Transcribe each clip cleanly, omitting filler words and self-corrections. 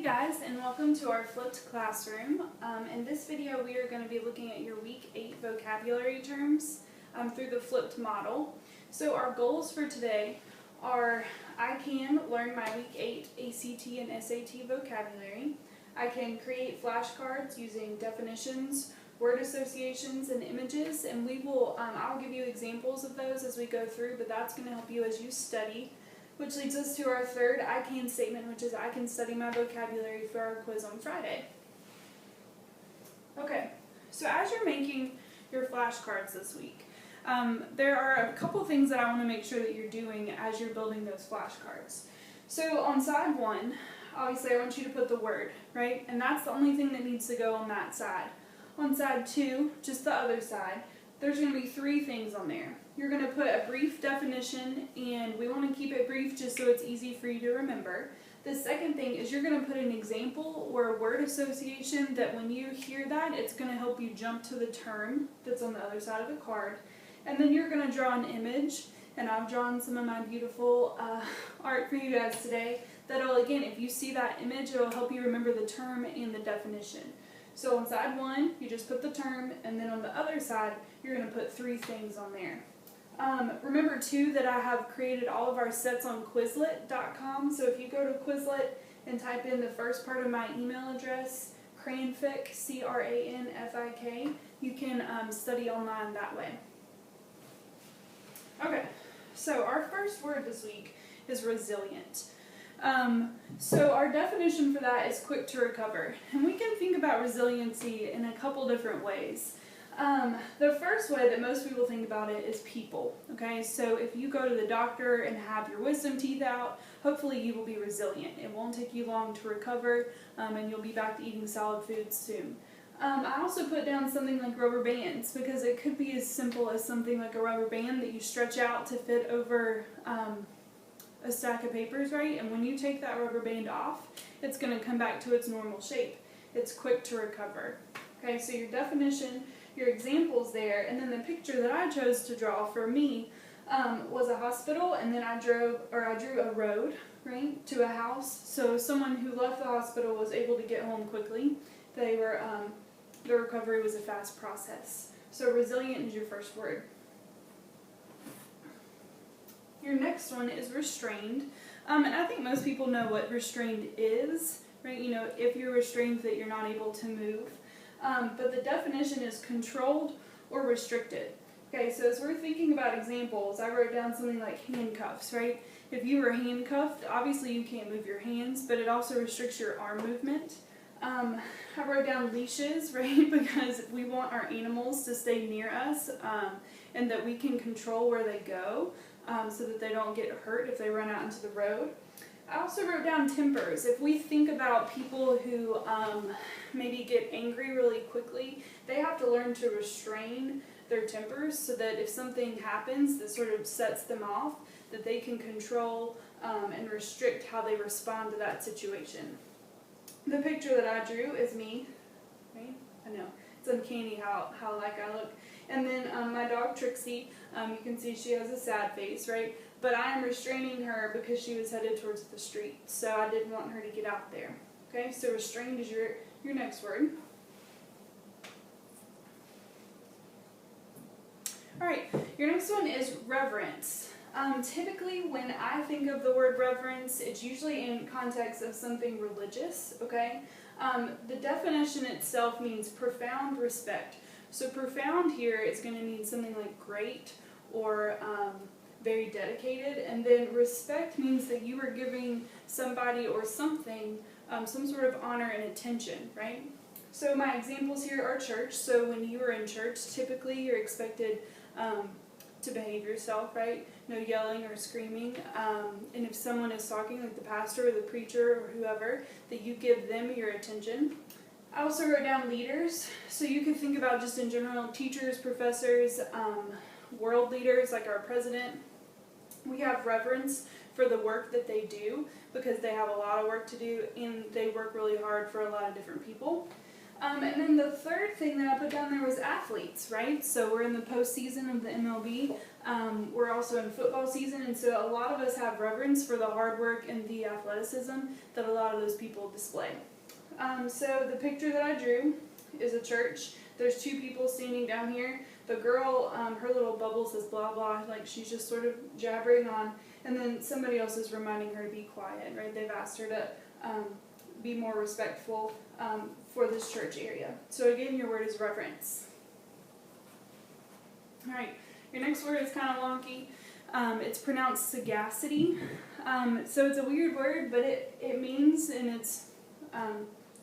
guys, and welcome to our flipped classroom. In this video we are going to be looking at your week 8 vocabulary terms through the flipped model. So our goals for today are I can learn my week 8 ACT and SAT vocabulary. I can create flashcards using definitions, word associations, and images, and I'll give you examples of those as we go through, but that's going to help you as you study. Which leads us to our third I can statement, which is I can study my vocabulary for our quiz on Friday. Okay, so as you're making your flashcards this week, there are a couple things that I want to make sure that you're doing as you're building those flashcards. So on side 1, obviously I want you to put the word, right? And that's the only thing that needs to go on that side. On side 2, just the other side, there's going to be 3 things on there. You're going to put a brief definition, and we want to keep it brief just so it's easy for you to remember. The second thing is you're going to put an example or a word association that when you hear that, it's going to help you jump to the term that's on the other side of the card. And then you're going to draw an image, and I've drawn some of my beautiful art for you guys today that'll, again, if you see that image, it'll help you remember the term and the definition. So on side 1, you just put the term, and then on the other side, you're going to put 3 things on there. Remember too that I have created all of our sets on Quizlet.com, so if you go to Quizlet and type in the first part of my email address, Cranfik, C-R-A-N-F-I-K, you can study online that way. Okay, so our first word this week is resilient. So our definition for that is quick to recover, and we can think about resiliency in a couple different ways. The first way that most people think about it is people, okay? So if you go to the doctor and have your wisdom teeth out, hopefully you will be resilient. It won't take you long to recover, and you'll be back to eating solid foods soon. I also put down something like rubber bands, because it could be as simple as something like a rubber band that you stretch out to fit over a stack of papers, right? And when you take that rubber band off, it's going to come back to its normal shape. It's quick to recover. Okay, so your definition, your examples there, and then the picture that I chose to draw for me was a hospital, and then I drew a road, right, to a house. So someone who left the hospital was able to get home quickly. The recovery was a fast process. So resilient is your first word. Your next one is restrained, and I think most people know what restrained is, right? You know, if you're restrained that you're not able to move. But the definition is controlled or restricted. Okay, so as we're thinking about examples, I wrote down something like handcuffs, right? If you were handcuffed, obviously you can't move your hands, but it also restricts your arm movement. I wrote down leashes, right, because we want our animals to stay near us and that we can control where they go so that they don't get hurt if they run out into the road. I also wrote down tempers. If we think about people who maybe get angry really quickly, they have to learn to restrain their tempers so that if something happens that sort of sets them off, that they can control and restrict how they respond to that situation. The picture that I drew is me, right? I know, it's uncanny how like I look. And then my dog Trixie, you can see she has a sad face, right? But I am restraining her because she was headed towards the street, so I didn't want her to get out there. Okay, so restrained is your next word. Alright, your next one is reverence. Typically when I think of the word reverence, it's usually in context of something religious, okay? The definition itself means profound respect. So profound here is going to mean something like great or very dedicated, and then respect means that you are giving somebody or something some sort of honor and attention, right? So my examples here are church. So when you are in church, typically you're expected to behave yourself, right? No yelling or screaming. And if someone is talking, like the pastor or the preacher or whoever, that you give them your attention. I also wrote down leaders. So you can think about just in general, teachers, professors, world leaders like our president. We have reverence for the work that they do because they have a lot of work to do and they work really hard for a lot of different people. And then the third thing that I put down there was athletes, right? So we're in the postseason of the MLB. We're also in football season, and so a lot of us have reverence for the hard work and the athleticism that a lot of those people display. So the picture that I drew is a church. There's two people standing down here. The girl, her little bubble says blah blah, like she's just sort of jabbering on, and then somebody else is reminding her to be quiet, right? They've asked her to be more respectful for this church area. So again, your word is reverence. All right, your next word is kind of wonky. It's pronounced sagacity. So it's a weird word, but it means in its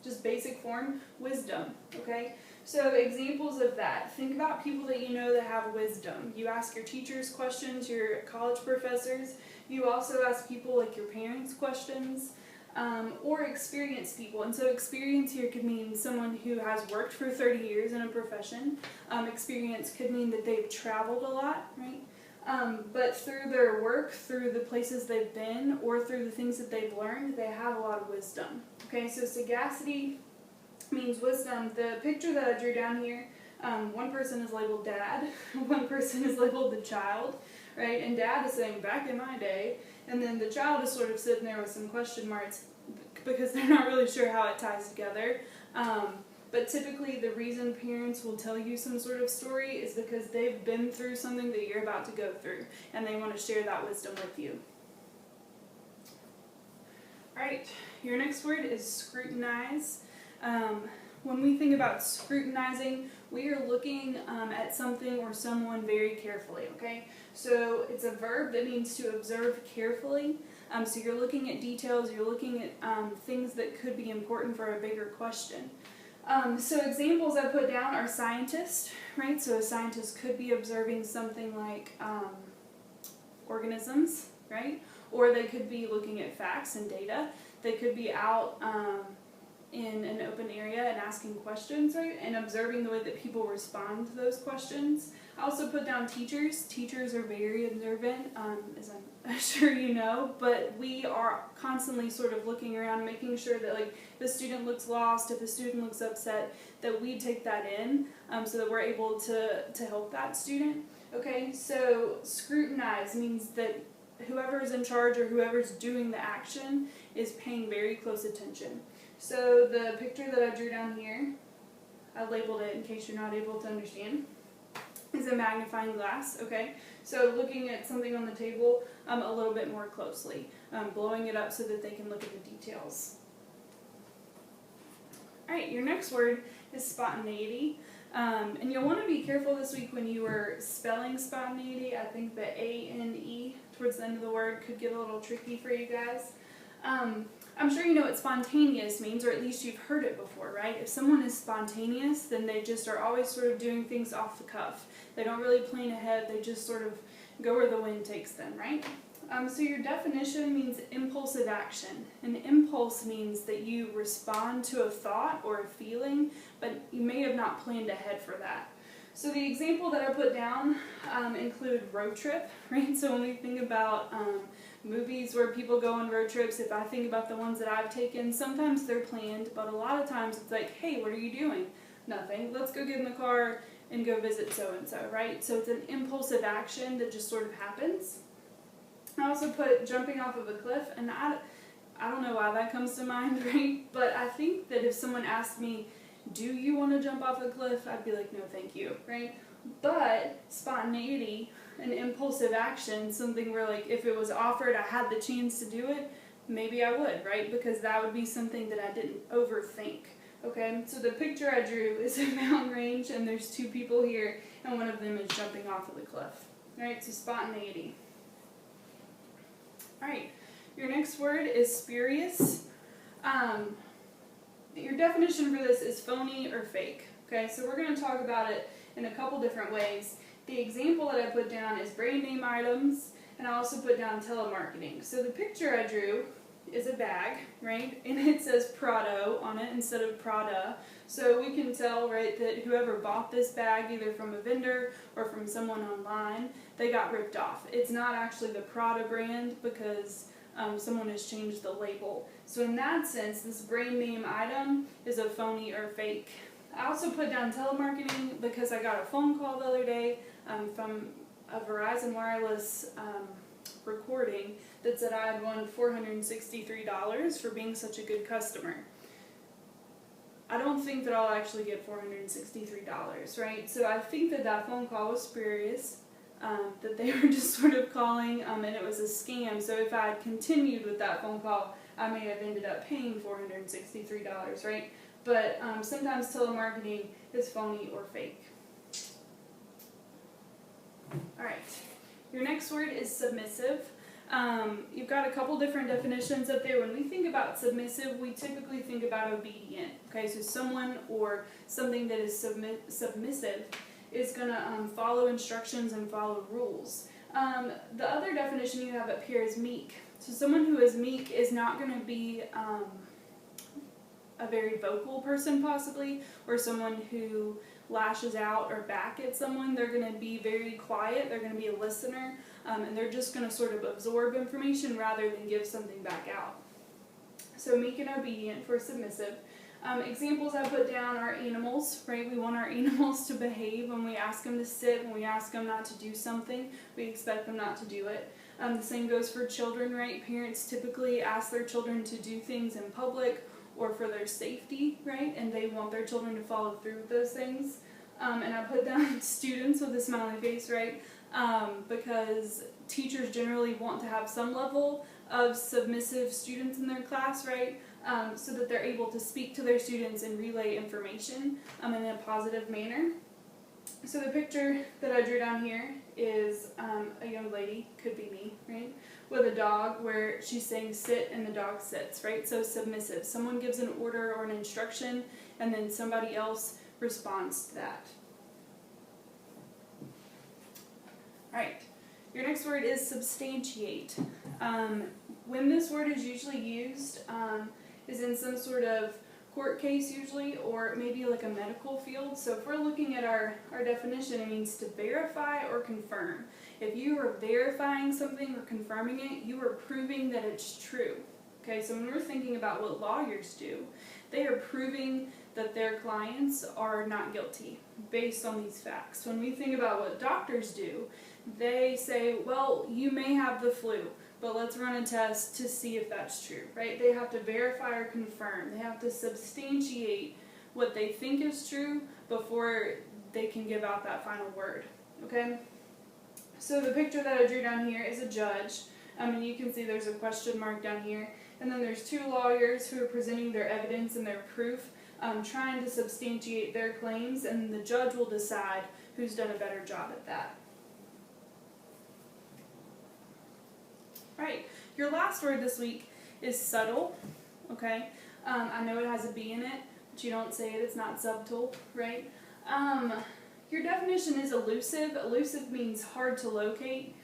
just basic form, wisdom, okay? So examples of that, think about people that you know that have wisdom. You ask your teachers questions, your college professors. You also ask people like your parents questions, or experienced people. And so experience here could mean someone who has worked for 30 years in a profession. Experience could mean that they've traveled a lot, right? But through their work, through the places they've been, or through the things that they've learned, they have a lot of wisdom. Okay, so sagacity means wisdom. The picture that I drew down here, one person is labeled dad, one person is labeled the child, right? And dad is saying, back in my day, and then the child is sort of sitting there with some question marks because they're not really sure how it ties together. But typically the reason parents will tell you some sort of story is because they've been through something that you're about to go through, and they want to share that wisdom with you. Alright, your next word is scrutinize. When we think about scrutinizing, we are looking at something or someone very carefully, okay? So it's a verb that means to observe carefully. So you're looking at details, you're looking at things that could be important for a bigger question. So examples I put down are scientists, right? So a scientist could be observing something like organisms, right? Or they could be looking at facts and data. They could be out in an open area and asking questions, right? And observing the way that people respond to those questions. I also put down teachers. Teachers are very observant, as I'm sure you know, but we are constantly sort of looking around, making sure that like if a student looks lost, if a student looks upset, that we take that in so that we're able to help that student. Okay, so scrutinize means that whoever's in charge or whoever's doing the action is paying very close attention. So the picture that I drew down here, I labeled it in case you're not able to understand, is a magnifying glass, okay? So looking at something on the table a little bit more closely, blowing it up so that they can look at the details. Alright, your next word is spontaneity. And you'll want to be careful this week when you are spelling spontaneity. I think the A-N-E towards the end of the word could get a little tricky for you guys. I'm sure you know what spontaneous means, or at least you've heard it before, right? If someone is spontaneous, then they just are always sort of doing things off the cuff. They don't really plan ahead, they just sort of go where the wind takes them, right? So your definition means impulsive action. An impulse means that you respond to a thought or a feeling, but you may have not planned ahead for that. So the example that I put down include road trip, right? So when we think about movies where people go on road trips, if I think about the ones that I've taken, sometimes they're planned, but a lot of times it's like, hey, what are you doing? Nothing. Let's go get in the car and go visit so-and-so, right? So it's an impulsive action that just sort of happens. I also put jumping off of a cliff, and I don't know why that comes to mind, right? But I think that if someone asked me, do you want to jump off a cliff? I'd be like, no, thank you, right? But spontaneity, an impulsive action, something where like if it was offered, I had the chance to do it, maybe I would, right? Because that would be something that I didn't overthink, okay? So the picture I drew is a mountain range, and there's two people here, and one of them is jumping off of the cliff, right? So spontaneity. Alright, your next word is spurious. Your definition for this is phony or fake. Okay, so we're going to talk about it in a couple different ways. The example that I put down is brand name items, and I also put down telemarketing. So the picture I drew is a bag, right, and it says Prado on it instead of Prada. So we can tell, right, that whoever bought this bag, either from a vendor or from someone online, they got ripped off. It's not actually the Prada brand because someone has changed the label. So in that sense, this brand name item is a phony or fake. I also put down telemarketing because I got a phone call the other day from a Verizon Wireless recording that said I had won $463 for being such a good customer. I don't think that I'll actually get $463, right? So I think that that phone call was spurious, that they were just sort of calling, and it was a scam. So if I had continued with that phone call, I may have ended up paying $463, right? But sometimes telemarketing is phony or fake. Alright, your next word is submissive. You've got a couple different definitions up there. When we think about submissive, we typically think about obedient. Okay, so someone or something that is submissive is going to follow instructions and follow rules. The other definition you have up here is meek. So someone who is meek is not going to be a very vocal person possibly, or someone who lashes out or back at someone. They're going to be very quiet, they're going to be a listener, and they're just going to sort of absorb information rather than give something back out. So meek and obedient for submissive. Examples I put down are animals, right? We want our animals to behave. When we ask them to sit, when we ask them not to do something, we expect them not to do it. The same goes for children, right? Parents typically ask their children to do things in public or for their safety, right? And they want their children to follow through with those things. And I put down students with a smiley face, right? Because teachers generally want to have some level of submissive students in their class, right? So that they're able to speak to their students and relay information in a positive manner. So the picture that I drew down here is a young lady, could be me, right, with a dog where she's saying sit and the dog sits, right? So submissive. Someone gives an order or an instruction and then somebody else responds to that. Alright, your next word is substantiate. When this word is usually used is in some sort of court case usually, or maybe like a medical field. So if we're looking at our definition, it means to verify or confirm. If you are verifying something or confirming it, you are proving that it's true. Okay, so when we're thinking about what lawyers do, they are proving that their clients are not guilty based on these facts. When we think about what doctors do, they say, well, you may have the flu, but let's run a test to see if that's true, right? They have to verify or confirm. They have to substantiate what they think is true before they can give out that final word, okay? So the picture that I drew down here is a judge. And you can see there's a question mark down here. And then there's two lawyers who are presenting their evidence and their proof, trying to substantiate their claims, and the judge will decide who's done a better job at that. Alright, your last word this week is subtle, okay? I know it has a B in it, but you don't say it, it's not subtle, right? Your definition is elusive. Elusive means hard to locate.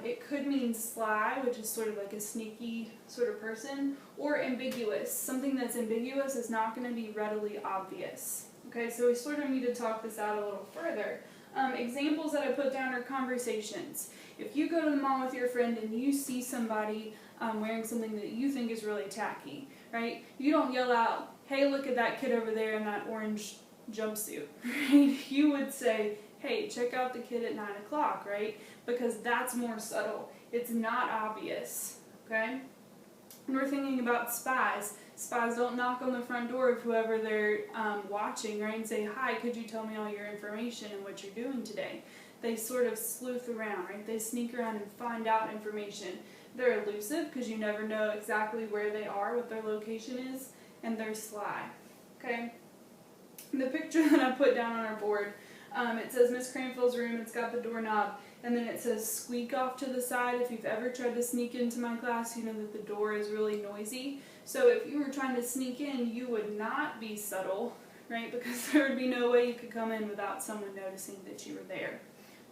It could mean sly, which is sort of like a sneaky sort of person, or ambiguous. Something that's ambiguous is not going to be readily obvious. Okay, so we sort of need to talk this out a little further. Examples that I put down are conversations. If you go to the mall with your friend and you see somebody wearing something that you think is really tacky, right? You don't yell out, hey, look at that kid over there in that orange jumpsuit, right? You would say, hey, check out the kid at 9 o'clock, right? Because that's more subtle. It's not obvious, okay? When we're thinking about spies, spies don't knock on the front door of whoever they're watching, right, and say, hi, could you tell me all your information and what you're doing today? They sort of sleuth around, right? They sneak around and find out information. They're elusive because you never know exactly where they are, what their location is, and they're sly, okay? The picture that I put down on our board, it says Miss Cranfield's room, it's got the doorknob, and then it says squeak off to the side. If you've ever tried to sneak into my class, you know that the door is really noisy. So if you were trying to sneak in, you would not be subtle, right? Because there would be no way you could come in without someone noticing that you were there.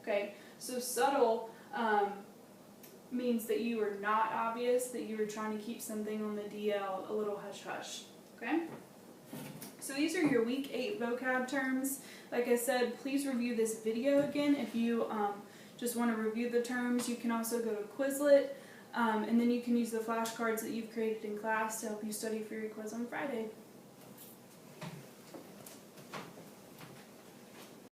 Okay, so subtle means that you are not obvious, that you are trying to keep something on the DL a little hush-hush, okay? So these are your week 8 vocab terms. Like I said, please review this video again. If you just want to review the terms, you can also go to Quizlet, and then you can use the flashcards that you've created in class to help you study for your quiz on Friday.